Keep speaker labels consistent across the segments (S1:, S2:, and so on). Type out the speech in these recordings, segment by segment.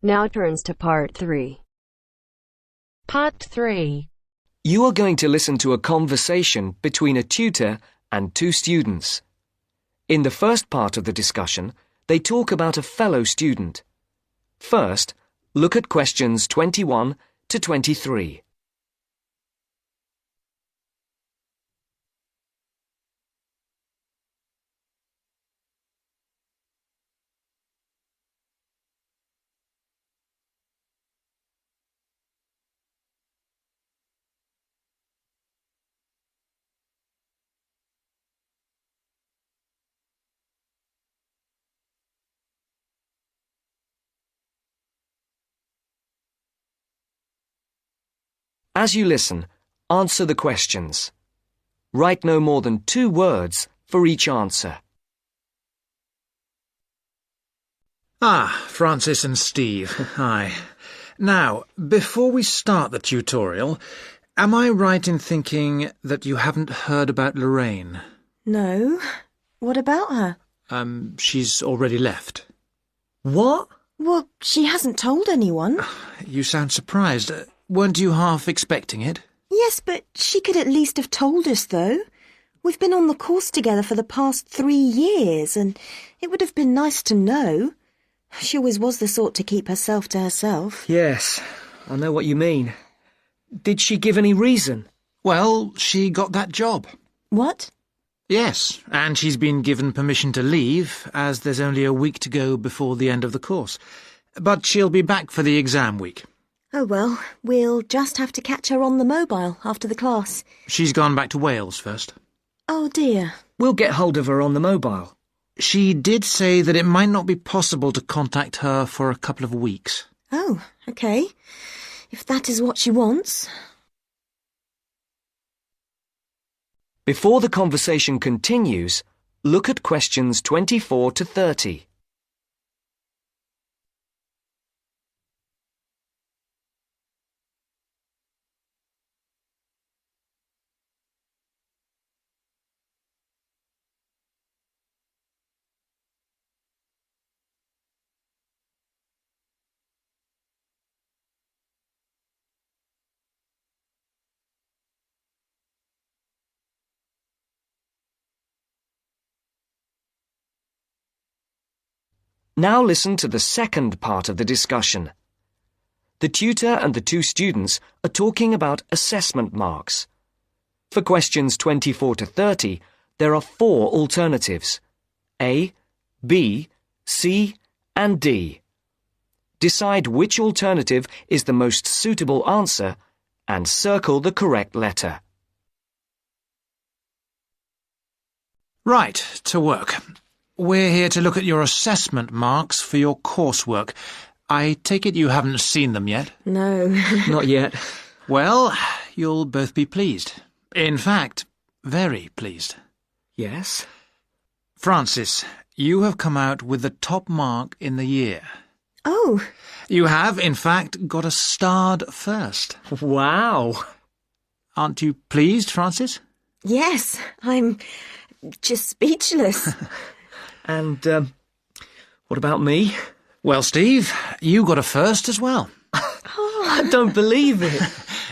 S1: Now turns to Part 3.
S2: Part 3.
S3: You are going to listen to a conversation between a tutor and two students. In the first part of the discussion, they talk about a fellow student. First, look at questions 21 to 23. As you listen, answer the questions. Write no more than 2 words for each answer.
S4: Francis and Steve, hi. Now, before we start the tutorial, am I right in thinking that you haven't heard about Lorraine?
S5: No. What about her?
S4: She's already left.
S3: What?
S5: Well, she hasn't told anyone.
S4: You sound surprised. Weren't you half expecting it?
S5: Yes, but she could at least have told us, though. We've been on the course together for the past 3 years, and it would have been nice to know. She always was the sort to keep herself to herself.
S3: Yes, I know what you mean. Did she give any reason?
S4: Well, she got that job.
S5: What?
S4: Yes, and she's been given permission to leave, as there's only a week to go before the end of the course. But she'll be back for the exam week.
S5: Oh, well, we'll just have to catch her on the mobile after the class.
S4: She's gone back to Wales first.
S5: Oh, dear.
S3: We'll get hold of her on the mobile.
S4: She did say that it might not be possible to contact her for a couple of weeks.
S5: Oh, OK. If that is what she wants.
S3: Before the conversation continues, look at questions 24 to 30. Now listen to the second part of the discussion. The tutor and the 2 students are talking about assessment marks. For questions 24 to 30, there are 4 alternatives: A, B, C, and D. Decide which alternative is the most suitable answer and circle the correct letter.
S4: Right, to work. We're here to look at your assessment marks for your coursework. I take it you haven't seen them yet?
S5: No.
S3: Not yet.
S4: Well, you'll both be pleased. In fact, very pleased.
S3: Yes?
S4: Francis, you have come out with the top mark in the year.
S5: Oh.
S4: You have, in fact, got a starred first.
S3: Wow!
S4: Aren't you pleased, Francis?
S5: Yes, I'm just speechless.
S3: And, what about me?
S4: Well, Steve, you got a first as well.
S3: I don't believe it.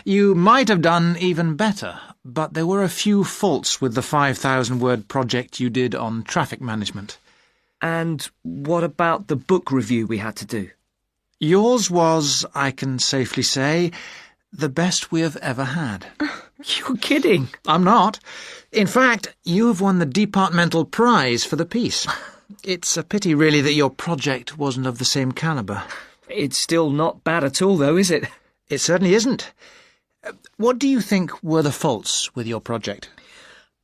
S4: You might have done even better, but there were a few faults with the 5,000-word project you did on traffic management.
S3: And what about the book review we had to do?
S4: Yours was, I can safely say, the best we have ever had.
S3: You're kidding.
S4: I'm not. In fact, you have won the departmental prize for the piece. It's a pity, really, that your project wasn't of the same calibre.
S3: It's still not bad at all, though, is it?
S4: It certainly isn't. What do you think were the faults with your project?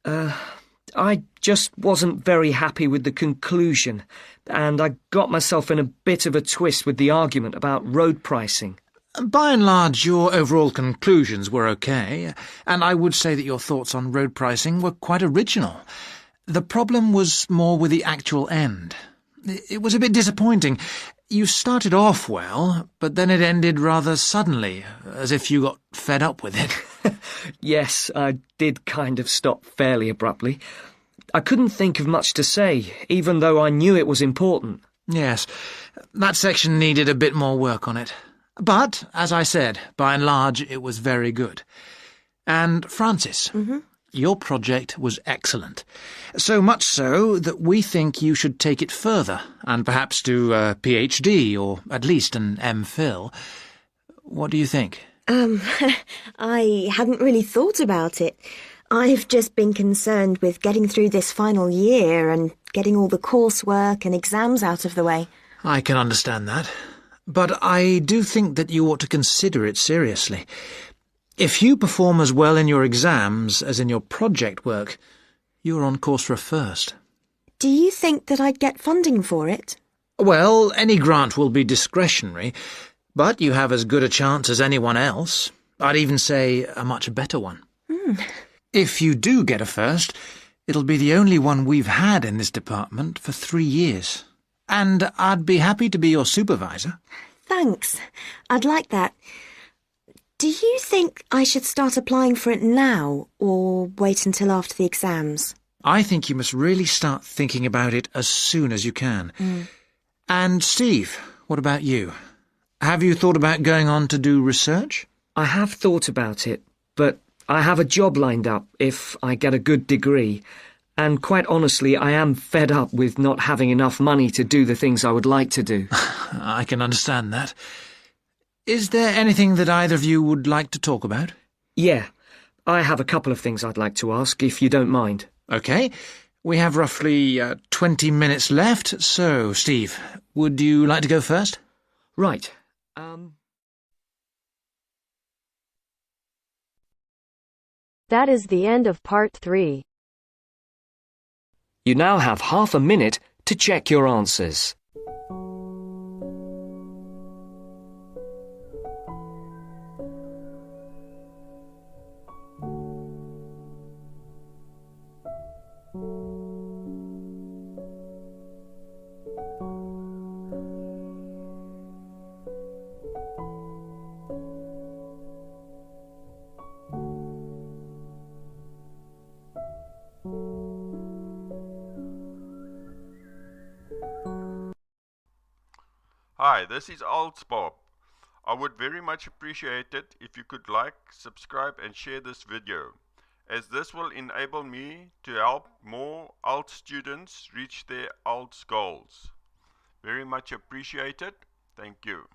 S3: I just wasn't very happy with the conclusion, and I got myself in a bit of a twist with the argument about road pricing.
S4: By and large, your overall conclusions were okay, and I would say that your thoughts on road pricing were quite original. The problem was more with the actual end. It was a bit disappointing. You started off well, but then it ended rather suddenly, as if you got fed up with it.
S3: Yes, I did kind of stop fairly abruptly. I couldn't think of much to say, even though I knew it was important.
S4: Yes, that section needed a bit more work on it. But, as I said, by and large, it was very good. And, Francis, your project was excellent. So much so that we think you should take it further, and perhaps do a PhD, or at least an MPhil. What do you think?
S5: I hadn't really thought about it. I've just been concerned with getting through this final year and getting all the coursework and exams out of the way.
S4: I can understand that. But I do think that you ought to consider it seriously. If you perform as well in your exams as in your project work, you're on course for a first.
S5: Do you think that I'd get funding for it?
S4: Well, any grant will be discretionary, but you have as good a chance as anyone else. I'd even say a much better one. If you do get a first, it'll be the only one we've had in this department for 3 years. And I'd be happy to be your supervisor.
S5: Thanks. I'd like that. Do you think I should start applying for it now, or wait until after the exams?
S4: I think you must really start thinking about it as soon as you can. And Steve, what about you? Have you thought about going on to do research?
S3: I have thought about it, but I have a job lined up if I get a good degree, and quite honestly, I am fed up with not having enough money to do the things I would like to do.
S4: I can understand that. Is there anything that either of you would like to talk about?
S3: Yeah, I have a couple of things I'd like to ask, if you don't mind.
S4: OK. We have roughly 20 minutes left, so, Steve, would you like to go first?
S3: Right.
S1: That is the end of part 3.
S3: You now have half a minute to check your answers.
S6: Hi, this is IELTS Bob. I would very much appreciate it if you could like, subscribe and share this video, as this will enable me to help more IELTS students reach their IELTS goals. Very much appreciated. Thank you.